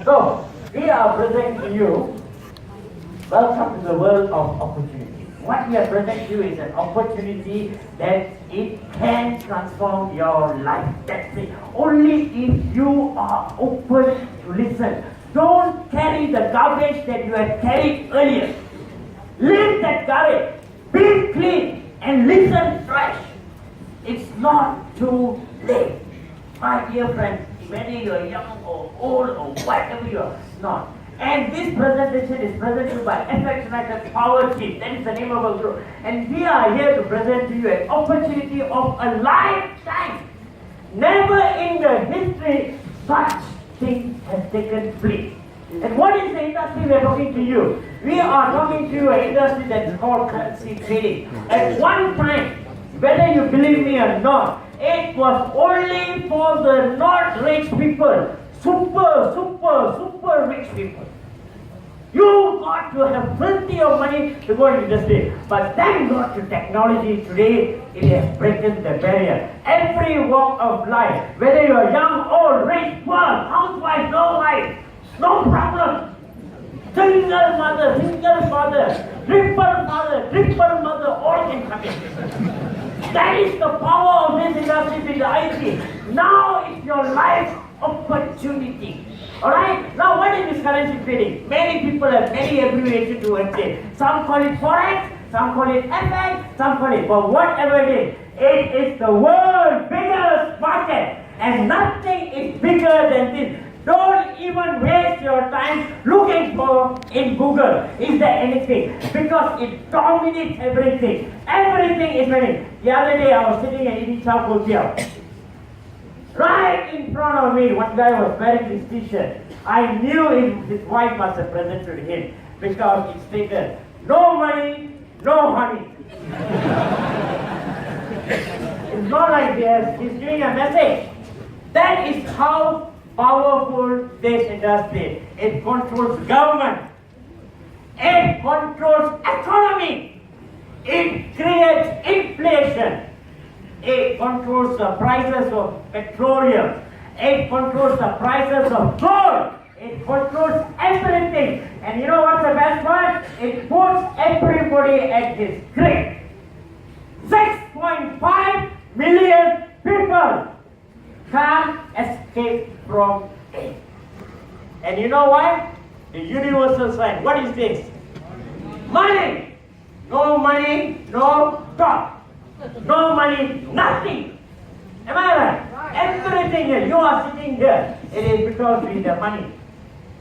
So, we are presenting to you, welcome to the world of opportunity. What we are presenting to you is an opportunity that it can transform your life. That's it. Only if you are open to listen. Don't carry the garbage that you had carried earlier. Leave that garbage. Be clean and listen fresh. It's not too late. My dear friends, whether you are young or old or whatever you are, not. And this presentation is presented by FX United Power Team. That is the name of our group. And we are here to present to you an opportunity of a lifetime. Never in the history such thing has taken place. And what is the industry we are talking to you? We are talking to you an industry that is called currency trading. At one time, whether you believe me or not, it was only for the not rich people, super rich people. You got to have plenty of money to go into industry. But thank God to technology today, it has broken the barrier. Every walk of life, whether you are young, old, rich, poor, housewife, no wife, no problem. Single mother, single father, triple mother, all can come in. That is the power of this industry in the IT. Now it's your life opportunity. Alright? Now what is this currency trading? Many people have many abbreviations to it. Some call it Forex, some call it FX, some call it, but whatever it is the world's biggest market. And nothing is bigger than this. Don't even waste your time looking for in Google, is there anything? Because it dominates everything. Everything is winning. The other day I was sitting and eating char kway teow. Right in front of me, one guy was wearing this t-shirt. I knew his wife must have presented him because it stated, no money, no honey. It's not like this. He's giving a message. That is how powerful this industry. It controls government. It controls economy. It creates inflation. It controls the prices of petroleum. It controls the prices of gold. It controls everything. And you know what's the best part? It puts everybody at his grip. 6.5 million people can't escape from it. And you know why? The universal sign. What is this? Money. No money, no talk. No money, nothing. Am I right? Everything here. You are sitting here. It is because you need the money.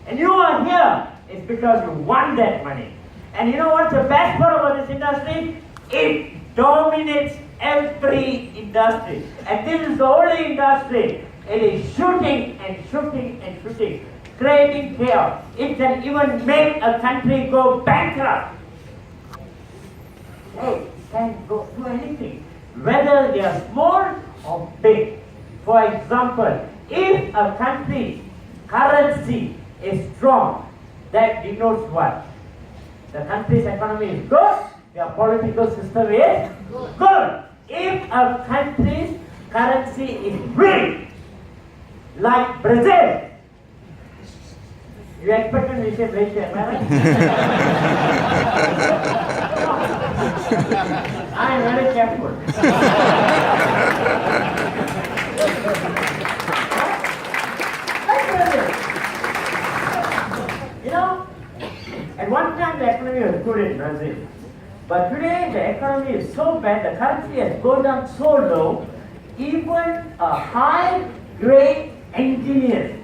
And you are here. It's because you want that money. And you know what's the best part about this industry? It dominates every industry. And this is the only industry. It is shooting and shooting and shooting, creating chaos. It can even make a country go bankrupt. It can go do anything, whether they are small or big. For example, if a country's currency is strong, that denotes what? The country's economy is good, their political system is good. If a country's currency is weak, like Brazil, you expect me to say Brazil, am I right? I am very careful. You know, at one time the economy was good in Brazil. But today the economy is so bad, the currency has gone down so low, even a high-grade engineer,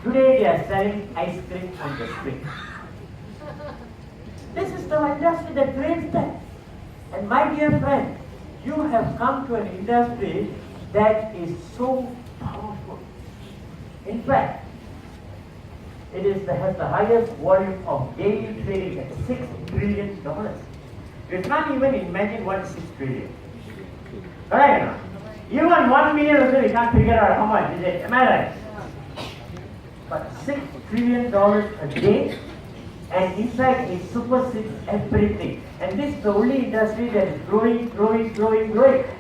today they are selling ice cream on the street. This is the industry that creates that. And my dear friend, you have come to an industry that is so powerful. In fact, it has the highest volume of daily trading at $6 trillion. You can't even imagine what is 6 trillion. Correct? Even 1 million also we can't figure out how much is it. Am I right? But $6 trillion a day, and in fact it supersedes everything. And this is the only industry that is growing.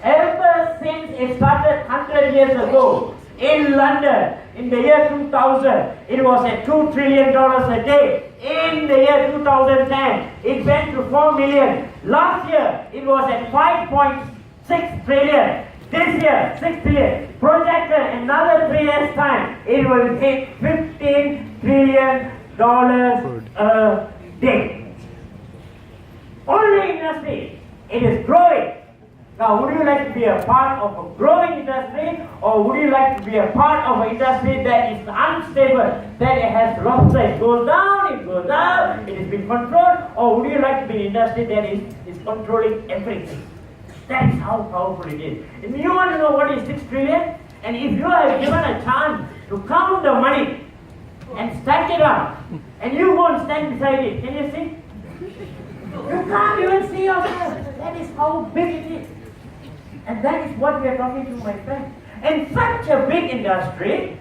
Ever since it started 100 years ago in London, In the year 2000, it was at $2 trillion a day. In the year 2010, it went to 4 million. Last year, it was at 5.6 trillion. This year, 6 trillion. Projected another 3 years' time, it will hit $15 trillion a day. Only industry, it is growing. Now, would you like to be a part of a growing industry, or would you like to be a part of an industry that is unstable, that it has losses, it goes down, it is being controlled, or would you like to be an industry that is controlling everything? That is how powerful it is. If you want to know what is 6 trillion, and if you are given a chance to count the money and stack it up, and you go and stand beside it, can you see? You can't even see yourself. That is how big it is. And that is what we are talking to, my friend. And such a big industry,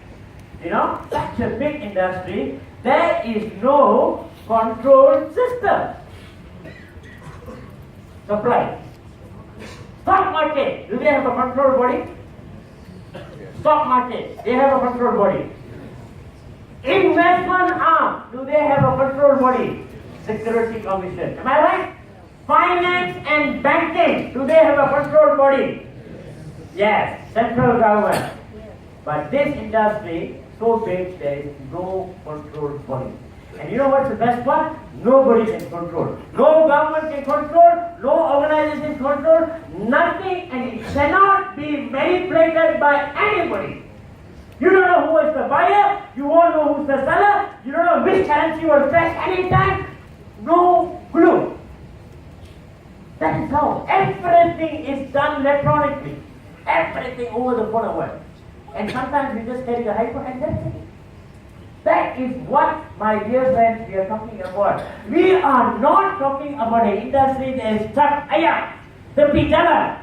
such a big industry, there is no control system. Supply. Stock market, do they have a control body? Stock market, they have a control body. Investment arm, do they have a control body? Security Commission. Am I right? Finance and banking, do they have a control body? Yes, central government. But this industry, so big, there is no control body. And you know what's the best part? Nobody can control. No government can control, no organization can control, nothing, and it cannot be manipulated by anybody. You don't know who is the buyer, you won't know who's the seller, you don't know which currency will crash anytime, no clue. That is how everything is done electronically. Everything over the phone away. And sometimes we just carry the hyper and that's it. That is what, my dear friends, we are talking about. We are not talking about an industry that is stuck, the pitala.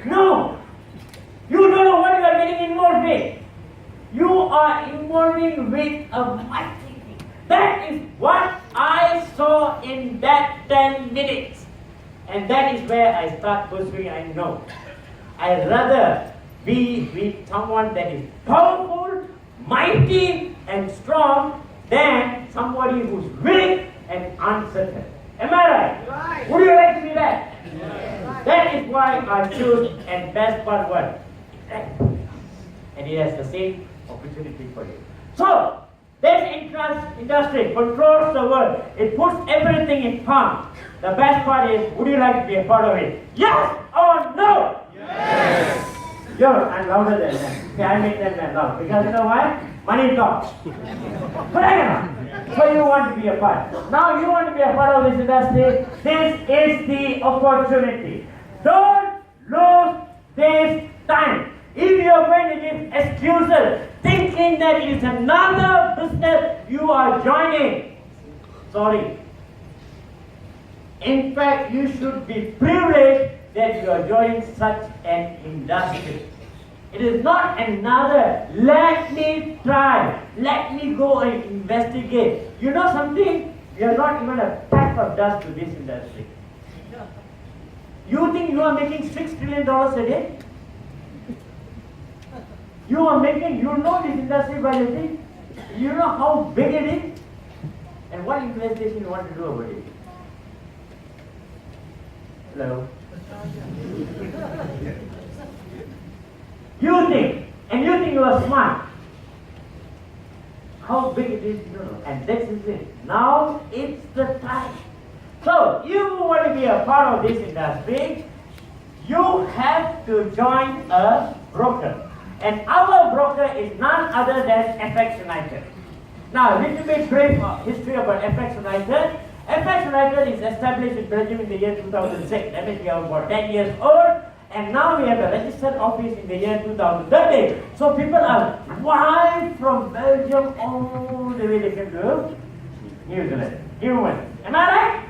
No. You don't know what you are getting involved with. You are involving with a mighty thing. That is what I saw in that 10 minutes. And that is where I start pursuing, I know. I'd rather be with someone that is powerful, mighty, and strong than somebody who's weak and uncertain. Am I right? Right. Would you like to be that? Yes. That is why I choose, and best part what? And it has the same opportunity for you. So, this industry controls the world. It puts everything in palm. The best part is, would you like to be a part of it? Yes or no? Yes! I'm louder than them. Okay, I make them loud. Because you know why? Money talks. But I cannot. So you want to be a part. Now you want to be a part of this industry. This is the opportunity. Don't lose this time. If you are going to give excuses, thinking that it is another business you are joining, sorry. In fact, you should be privileged that you are joining such an industry. It is not another, let me try, let me go and investigate. You know something? You are not even a peck of dust to this industry. You think you are making $6 trillion a day? You know this industry by the thing? You know how big it is? And what investigation you want to do about it? Hello? You think you are smart. How big it is, you know, and this is it. Now it's the time. So, you want to be a part of this industry, you have to join a broker. And our broker is none other than FX United. Now, a little bit brief history about FX United. FX United is established in Belgium in the year 2006. That means we are about 10 years old. And now we have a registered office in the year 2030. So people are, why from Belgium all the way they came to New Zealand? Human. Am I right?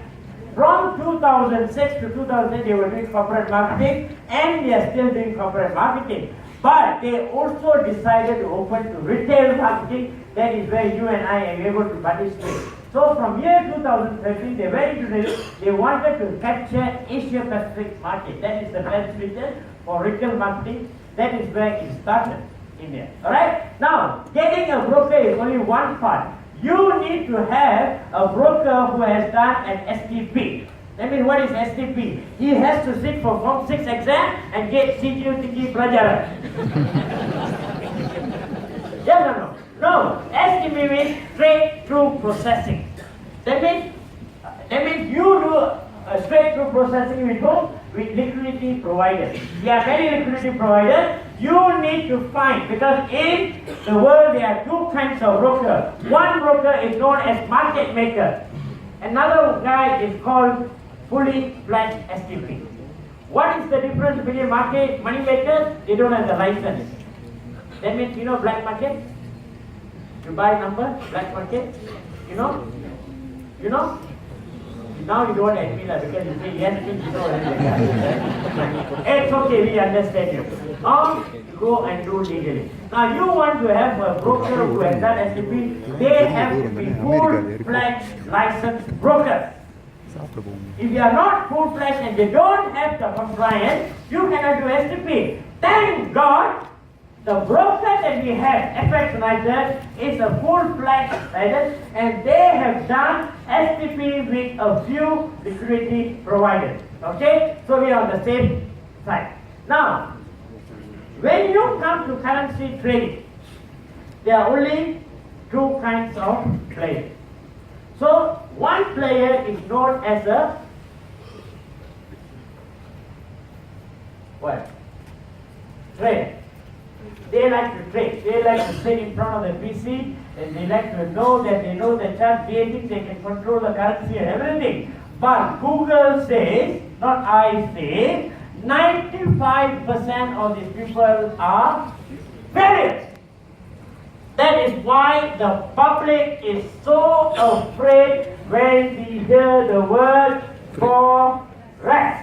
From 2006 to 2008 they were doing corporate marketing and they are still doing corporate marketing. But they also decided to open to retail marketing. That is where you and I are able to participate. So from year 2013, they went into this, they wanted to capture Asia Pacific market. That is the best region for retail marketing. That is where it started. India. Alright? Now, getting a broker is only one part. You need to have a broker who has done an STP. That means what is STP? He has to sit for Form 6 exam and get CTU Tiki Plajaran. Yes or no? No. STP means straight through processing. That means you do straight through processing with whom? With liquidity providers. There are many liquidity providers. You need to find, because in the world there are two kinds of broker. One broker is known as market maker. Another guy is called fully fledged STP. What is the difference between money makers? They don't have the license. That means, you know, black market? You buy number, black market? You know? You know? Now you don't admit that because you say yes means you know. It's okay, we understand you. Or go and do legally. Now you want to have a broker who has done STP, they have to be full-fledged licensed brokers. If you are not full-fledged and you don't have the compliance, you cannot do STP. Thank God, the broker that we have, FX United, is a full-fledged license, and they have done STP with a few liquidity providers. Okay? So we are on the same side. Now, when you come to currency trading, there are only two kinds of players. So, one player is known as a what? Trader. They like to trade. They like to sit in front of the PC and they like to know that they know the chart, they think they can control the currency and everything. But Google says, not I say, 95% of these people are failures. That is why the public is so afraid when we hear the word forex.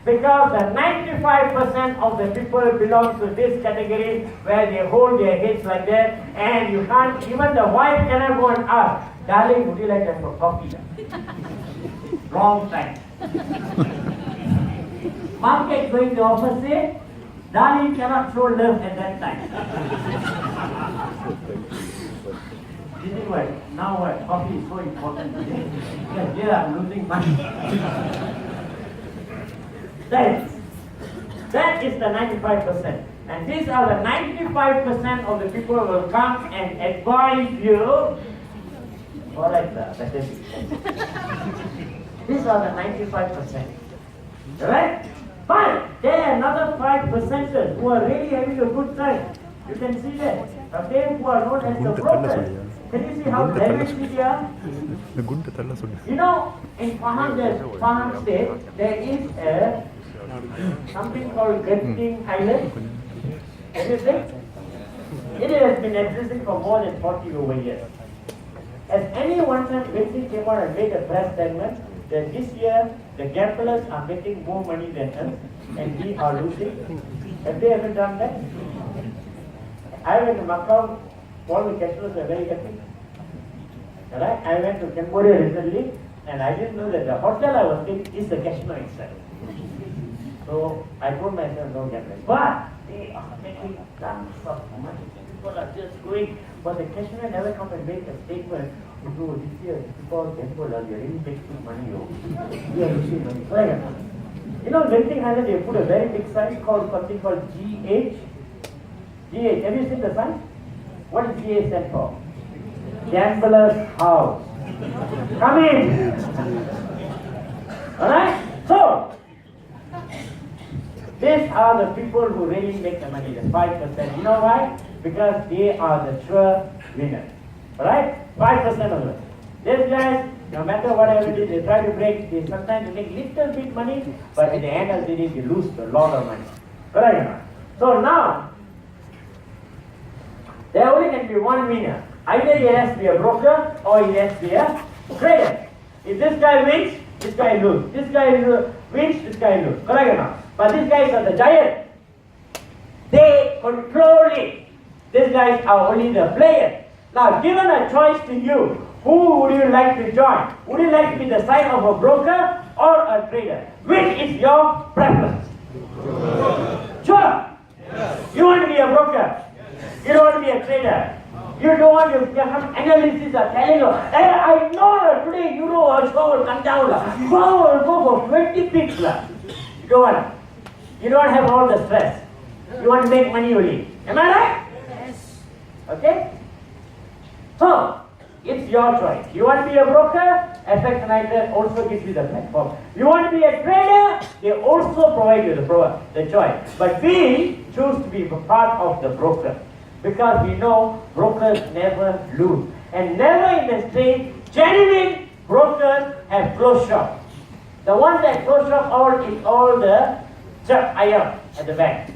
Because the 95% of the people belong to this category where they hold their heads like that and you can't, even the wife cannot go and ask, darling, would you like to have a coffee? Wrong time. Market going the opposite, darling cannot show love at that time. This is what, now what, coffee is so important today. Because here I'm losing money. That is the 95%. And these are the 95% of the people who will come and advise you. Alright, that is these are the 95%. Alright? But there are another 5% who are really having a good time. You can see that. Okay, who are known as the brokers. Can you see how leveraged they are? You know, in Pahang State, there is a something called Genting Island. Have you seen? It has been existing for more than 40 over years. Has any one time Genting came out and made a press statement that this year the gamblers are making more money than us and we are losing? Have they ever done that? I went to Macau, all the casinos are very happy. Alright? I went to Cambodia recently and I didn't know that the hotel I was in is the casino itself. So I told myself no gambling. But they are making tons of money. People are just going, but the casino never come and make a statement. Oh, this year people gamble, they are really making money. We are losing money. Right? You know, Genting Island, they put a very big sign called something called GH. GH, have you seen the sign? What does GH stand for? Gambler's house. Come in. Alright? So, these are the people who really make the money, the 5%. You know why? Because they are the sure winners. Alright? 5% of them. These guys, no matter whatever it is, they try to break, they sometimes make little bit money, but at the end of the day, they lose a lot of money. Correct? So now, there only can be one winner. Either he has to be a broker or he has to be a trader. If this guy wins, this guy loses. This guy wins, this guy loses. Correct or not? But these guys are the giant. They control it. These guys are only the players. Now, given a choice to you, who would you like to join? Would you like to be the side of a broker or a trader? Which is your preference? Sure. Yes. You want to be a broker? You don't want to be a trader. You don't want to become analysis or telling you, hey, I know today euro also will come down. Wow, will go for 20 pips. You don't want. You don't have all the stress. You want to make money only. Am I right? Yes. Okay? So, it's your choice. You want to be a broker? FX United also gives you the platform. You want to be a trader? They also provide you the choice. But we choose to be part of the broker. Because we know brokers never lose. And never in the street, genuine brokers have closed shop. The one that closed shop is all the chap ayam at the back.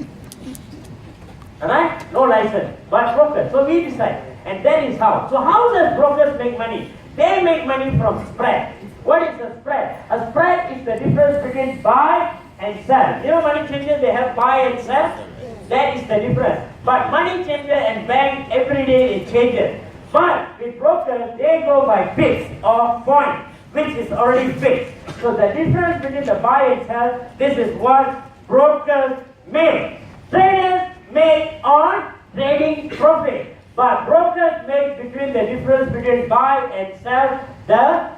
Alright? No license, but brokers. So we decide. And that is how. So how does brokers make money? They make money from spread. What is a spread? A spread is the difference between buy and sell. You know money changers, they have buy and sell? That is the difference. But money changer and bank every day it changes. But with brokers, they go by fixed or point, which is already fixed. So the difference between the buy and sell, this is what brokers make. Traders make on trading profit. But brokers make between the difference between buy and sell the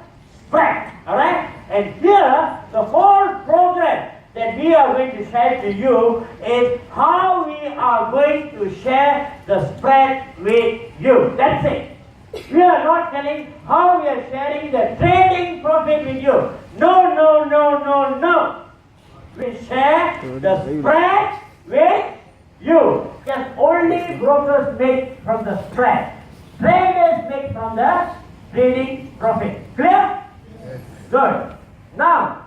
spread. Alright? And here, the whole program that we are going to share to you is how we are going to share the spread with you. That's it. We are not telling how we are sharing the trading profit with you. No, no, no, no, no. We share the spread with you. Because only brokers make from the spread. Traders make from the trading profit. Clear? Yes. Good. Now,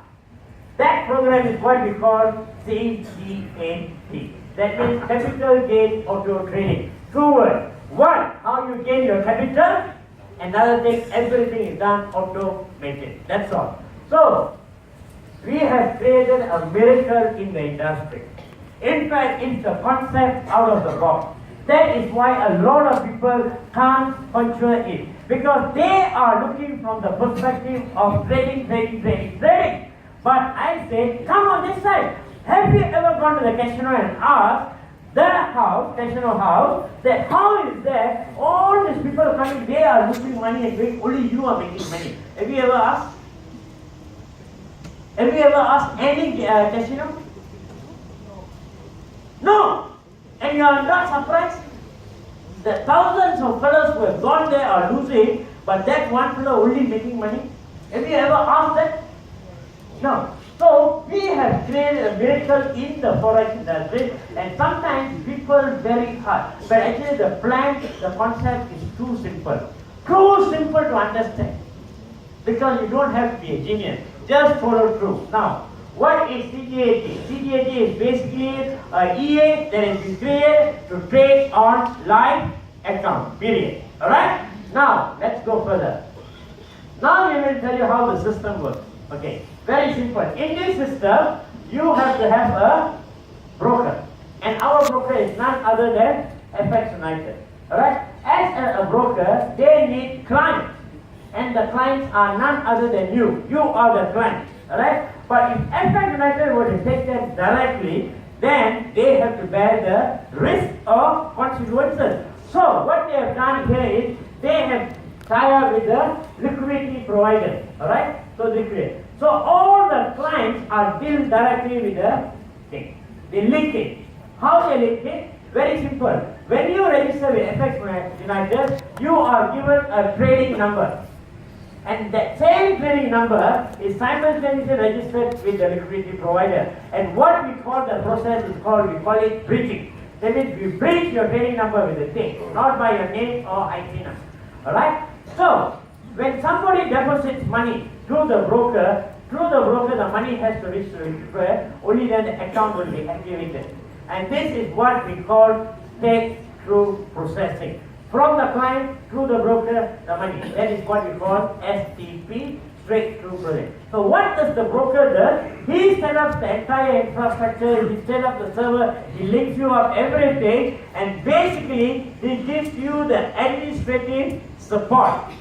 that program is what we call CGAT. That means capital gain auto trading. Two words. One, how you gain your capital. Another thing, everything is done automated. That's all. So, we have created a miracle in the industry. In fact, it's a concept out of the box. That is why a lot of people can't control it. Because they are looking from the perspective of trading. But I say, come on this side. Have you ever gone to the casino and asked the casino house, that how is that all these people coming, they are losing money and doing, only you are making money. Have you ever asked? Have you ever asked any casino? No. And you are not surprised? The thousands of fellows who have gone there are losing, but that one fellow only making money. Have you ever asked that? No. So we have created a miracle in the forex industry, and sometimes people very hard. But actually the plan, the concept is too simple. Too simple to understand. Because you don't have to be a genius. Just follow through. Now, what is CGAT? CGAT is basically an EA that has been created to trade on live account. Period. Alright? Now, let's go further. Now we will tell you how the system works. Okay. Very simple. In this system, you have to have a broker. And our broker is none other than FX United. Alright? As a broker, they need clients. And the clients are none other than you. You are the client. Alright? But if FX United were to take them directly, then they have to bear the risk of consequences. So, what they have done here is, they have tied up with the liquidity provider. Alright? So, liquidity. So all the clients are dealt directly with the thing. They link it. How they link it? Very simple. When you register with FX United, you are given a trading number. And that same trading number is simultaneously registered with the liquidity provider. And what we call the process is called, we call it bridging. That means we bridge your trading number with the thing, not by your name or IT number. Alright? So, when somebody deposits money through the broker, the money has to reach to the receiver, only then the account will be activated. And this is what we call straight-through processing. From the client through the broker, the money. That is what we call STP, straight-through processing. So what does the broker do? He sets up the entire infrastructure, he sets up the server, he links you up everything, and basically he gives you the administrative support.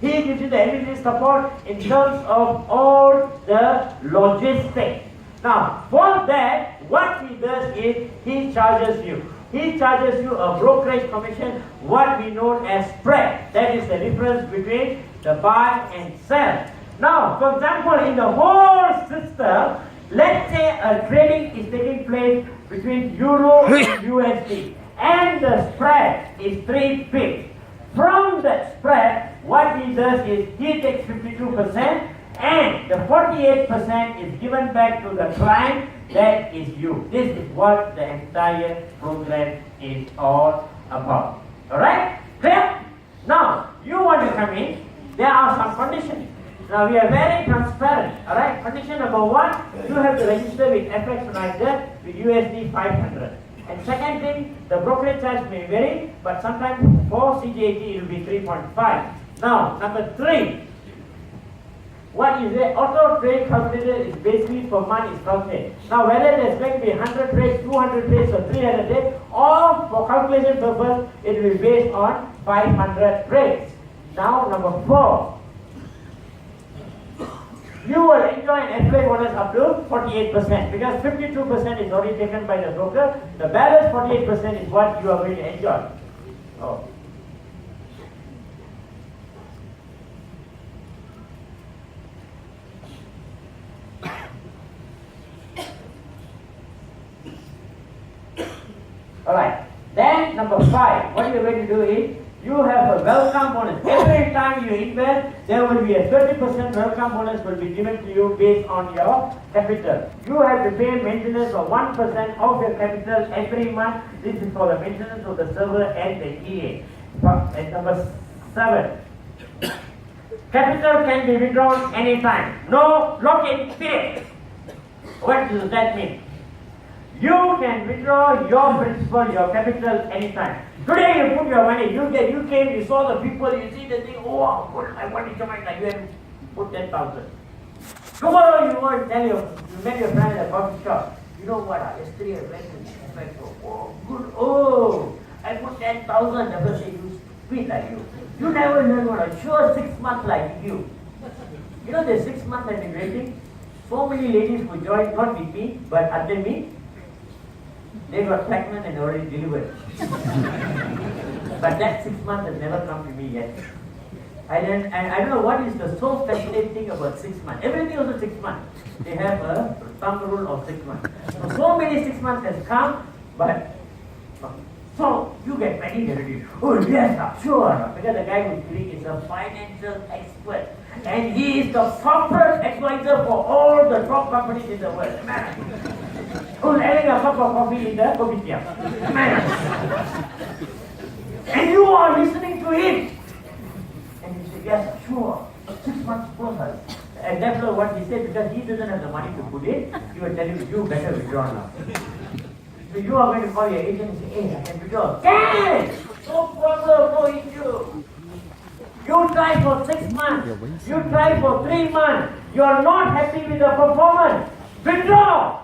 He gives you the administrative support in terms of all the logistics. Now, for that, what he does is, he charges you. he charges you a brokerage commission, what we know as spread. That is the difference between the buy and sell. Now, for example, in the whole system, let's say a trading is taking place between Euro and USD, and the spread is 3 pips. From that spread, what he does is he takes 52% and the 48% is given back to the client, that is you. This is what the entire program is all about. Alright? Clear? Now, you want to come in, there are some conditions. Now we are very transparent. Alright? Condition number 1, you have to register with FX United with USD 500. And second thing, the brokerage charge may vary, but sometimes for CJT it will be 3.5. Now, number 3, what is it? Auto trade calculator is basically per month is calculated. Now, whether there's going to be 100 trades, 200 trades, or 300 trades, or for calculation purpose, it will be based on 500 trades. Now, number 4. You will enjoy an FLA bonus up to 48% because 52% is already taken by the broker. The balance 48% is what you are going to enjoy. Oh. Alright. Then number 5, what you are going to do is you have a welcome bonus. Every time you invest, there will be a 30% welcome bonus will be given to you based on your capital. You have to pay maintenance of 1% of your capital every month. This is for the maintenance of the server and the EA. And number 7, capital can be withdrawn anytime. No lock-in period. What does that mean? You can withdraw your principal, your capital anytime. Today you put your money, you came, you saw the people, you see the thing, oh, I want to come in, you have put 10,000. Tomorrow you want to tell you met your friend at a coffee shop, you know what, yesterday I went and went, oh, good, oh, I put 10,000, the person say, you stupid like you. You never learn what, I'm sure 6 months like you. You know the 6 months I've been waiting, so many ladies who joined, not with me, but under me, they got pregnant and already delivered. But that 6 months has never come to me yet. I don't know what is the so fascinating thing about 6 months. Everything also 6 months. They have a thumb rule of 6 months. So many 6 months has come, but so you get married already. Oh yes, sure. Because the guy who's doing is a financial expert. And he is the corporate advisor for all the top companies in the world. Who's having a cup of coffee in the kopitiam? And you are listening to him. And you say, yes, sure, 6 months process. And that's what he said, because he doesn't have the money to put in, he will tell you, you better withdraw now. So you are going to call your agent and say, hey, I can withdraw. Can! No problem, no issue. You try for 6 months, you try for 3 months, you are not happy with the performance, withdraw!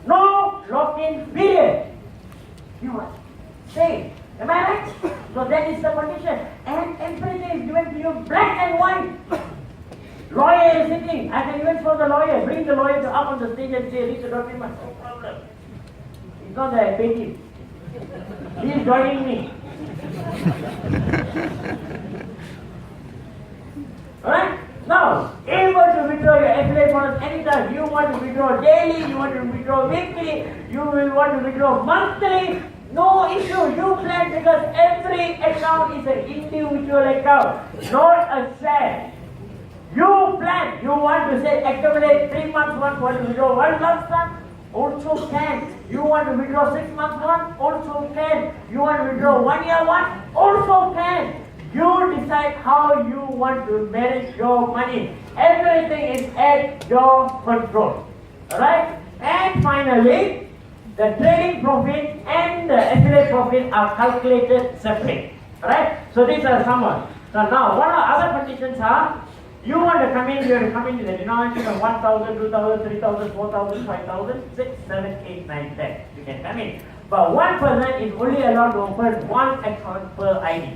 No lock-in period. You must say, am I right? So that is the condition. And everything is given to you black and white. Lawyer is sitting. I can even show the lawyer. Bring the lawyer up on the stage and say, read the document. No problem. It's not that I paid him. He is joining me. Alright? Now, able to withdraw your FLA bonus anytime. You want to withdraw daily, you want to withdraw weekly, you will want to withdraw monthly. No issue. You plan because every account is an individual account, not a share. You plan. You want to say accumulate 3 months one, want to withdraw 1 lump sum, also can. You want to withdraw 6 months one, also can. You want to withdraw 1 year one, also can. You decide how you want to manage your money. Everything is at your control. Alright? And finally, the trading profit and the affiliate profit are calculated separate. Alright? So these are some ones. So now, what are other conditions are? You want to come in, you have to come in with the denomination of 1,000, 2,000, 3,000, 4,000, 5,000, 6, 7, 8, 9, 10. You can come in. But one person is only allowed to open one account per ID.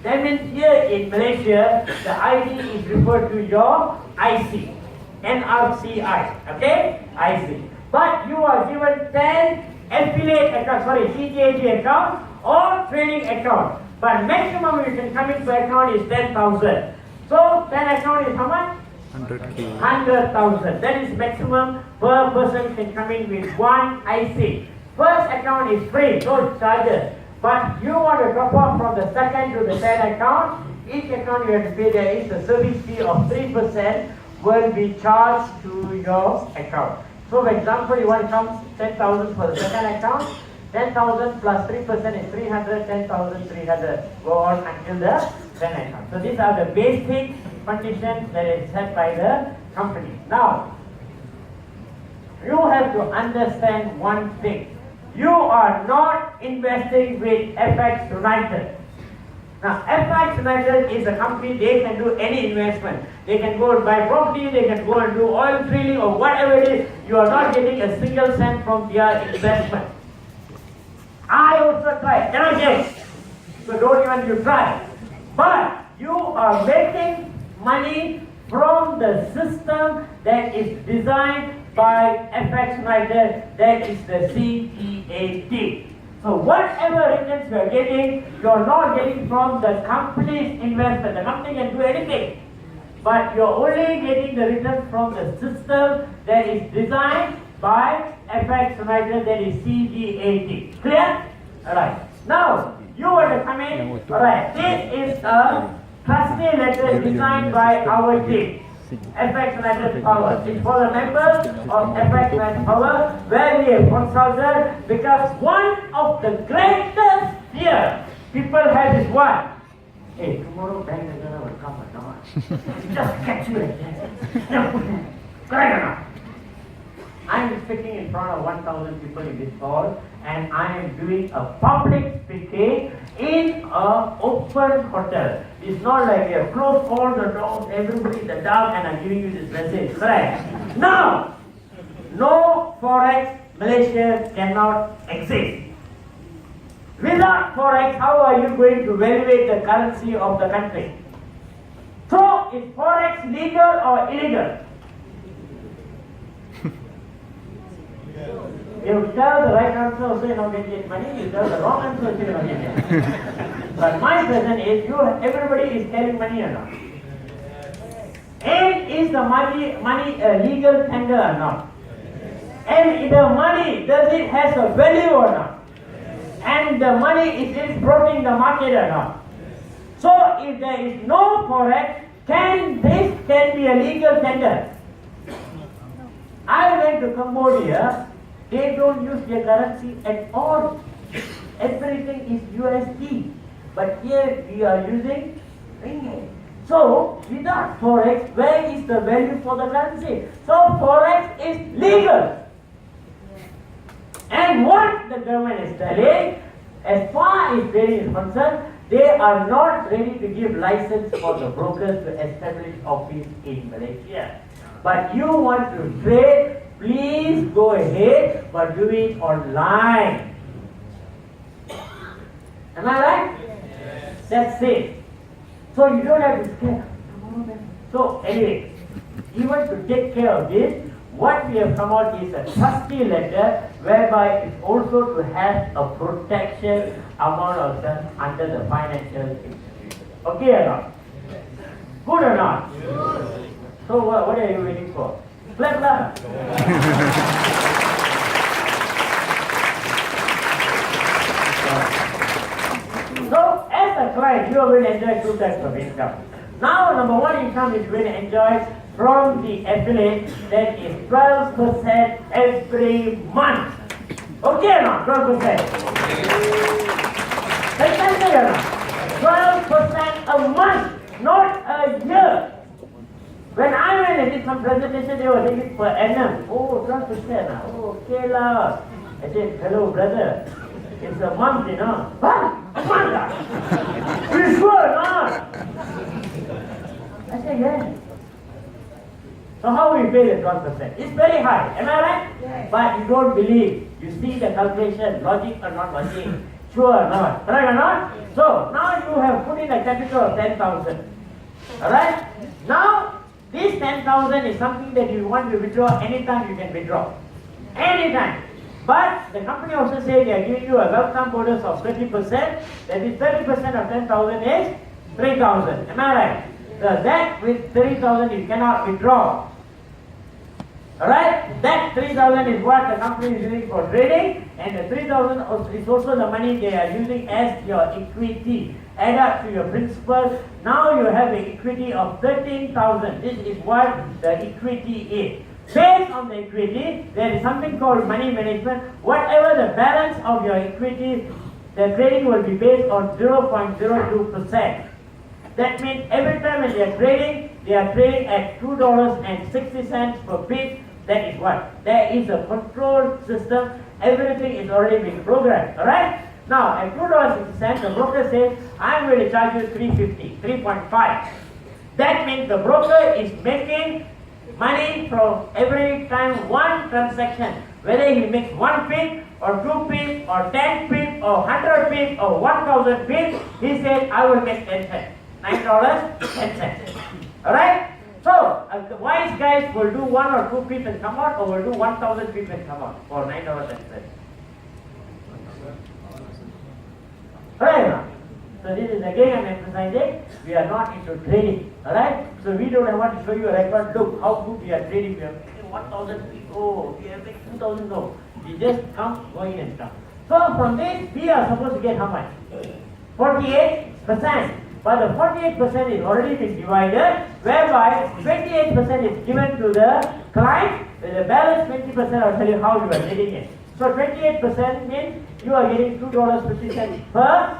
That means here in Malaysia, the ID is referred to your IC, NRCI, okay? IC. But you are given 10 affiliate account, CGAG account or trading account. But maximum you can come into account is 10,000. So 10 account is how much? 100K. 100,000. That is maximum per person can come in with one IC. First account is free, no charges. But you want to top up from the second to the third account, each account you have to pay, there is a service fee of 3% will be charged to your account. So for example, you want to come 10,000 for the second account, 10,000 plus 3% is 300, 10,300. Go on until the second account. So these are the basic conditions that is set by the company. Now, you have to understand one thing. You are not investing with FX United. Now, FX United is a company, they can do any investment. They can go and buy property, they can go and do oil drilling or whatever it is. You are not getting a single cent from their investment. I also tried, cannot get. So don't even you try. But you are making money from the system that is designed by FX United, that is the CEAT. So whatever returns you are getting, you are not getting from the company's investment. The company can do anything, but you are only getting the returns from the system that is designed by FX United, that is CGAT. Clear? Alright. Now, you want to come in. Alright. This is a trustee letter designed by our team. FX United Power. It's for the members of FX United Power, where we have consulted, because one of the greatest fear people have is what? Hey, tomorrow bank manager will come or not? Just catch you like that. Correct or not? I am speaking in front of 1,000 people in this hall, and I am doing a public speaking in an open hotel. It's not like we have closed all the doors, everybody in the dark, and I'm giving you this message. Correct? Now, no Forex Malaysia cannot exist. Without Forex, how are you going to evaluate the currency of the country? So, is Forex legal or illegal? You tell the right answer, also you're not going to get money. You tell the wrong answer, also you're not going to get money. But my question is, everybody is carrying money or not? And is the money a legal tender or not? And the money, does it has a value or not? And the money, is it floating the market or not? So if there is no Forex, this can be a legal tender? I went to Cambodia. They don't use their currency at all. Everything is USD. But here we are using ringgit. So, without Forex, where is the value for the currency? So, Forex is legal. And what the government is telling, as far as trading is concerned, they are not ready to give license for the brokers to establish office in Malaysia. But you want to trade, please go ahead, but do it online. Am I right? Yes. That's it. So you don't have to scare. So anyway, even to take care of this, what we have come out is a trustee letter, whereby it's also to have a protection amount of them under the financial institution. Okay or not? Good or not? Good. So what are you waiting for? Clap, clap. So as a client, you are going to enjoy two types of income. Now, number one income is going to enjoy from the affiliate, that is 12% every month. Okay or not? 12%. That's or not? 12% a month, not a year. When I went and did some presentation, they were taking per annum. Oh, 12%. Oh, okay lah. I said, hello brother. It's a month, you know. What? A month? You sure or not? I said, yes. So how we pay the 12%? It's very high, am I right? Yes. But you don't believe. You see the calculation, logic or not logic, sure or not, right or not? So now you have put in a capital of 10,000. Alright? Now this 10,000 is something that you want to withdraw anytime you can withdraw. Anytime. But the company also said they are giving you a welcome bonus of 30%. That is 30% of 10,000 is 3,000. Am I right? So that with 3,000 you cannot withdraw. Alright? That 3,000 is what the company is using for trading, and the 3,000 is also the money they are using as your equity. Add up to your principal. Now you have an equity of 13,000. This is what the equity is. Based on the equity, there is something called money management. Whatever the balance of your equity, the trading will be based on 0.02%. That means every time when they are trading at $2.60 per bit. That is what? There is a control system. Everything is already being programmed. Alright? Now, at $2.60, the broker says, I'm going to charge you $3.50, 3.5. That means the broker is making money from every time one transaction. Whether he makes 1 pip, or 2 pip, or 10 pip, or 100 pip, or 1,000 pip, he said, I will make 10 cents. $9.10. Alright? So, the wise guys will do 1 or 2 pips and come out, or will do 1,000 pips and come out for $9.10. Alright? So this is again I'm emphasizing, we are not into trading. Alright? So we don't want to show you a record. Look how good we are trading. We are making 1,000 pips. Oh, we are making 2,000. No. We just come, go in and come. So from this, we are supposed to get how much? 48%. But the 48% is already been divided, whereby 28% is given to the client, with the balance 20% I'll tell you how you are getting it. So 28% means you are getting $2.50 per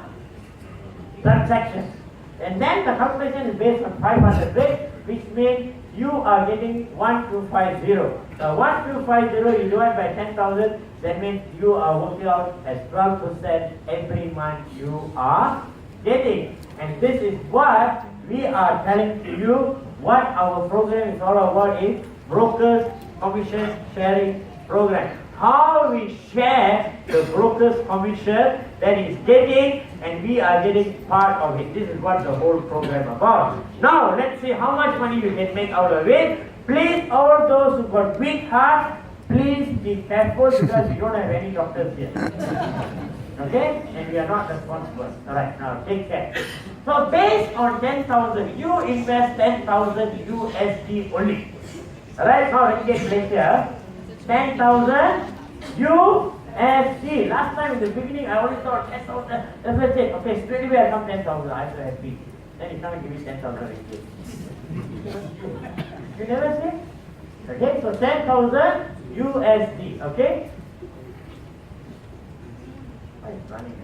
transaction. And then the calculation is based on 500 rates, which means you are getting 1250. Now 1250 you divide by 10,000, that means you are working out as 12% every month you are getting. And this is what we are telling to you, what our program is all about is brokers commission sharing program. How we share the broker's commission that is getting, and we are getting part of it. This is what the whole program about. Now let's see how much money you can make out of it. Please, all those who got weak heart, please be careful because we don't have any doctors here. Okay? And we are not responsible. Alright, now take care. So based on 10,000, you invest 10,000 USD only. Alright, now let's get later. 10,000 USD. Last time in the beginning, I only thought 10,000. That's what I said. Okay, straight away I come 10,000. I'm so happy. Then you come and give me 10,000 again. You never say? Okay, so 10,000 USD. Okay? Why is it running?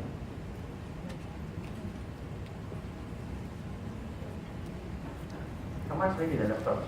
How much weight is the laptop?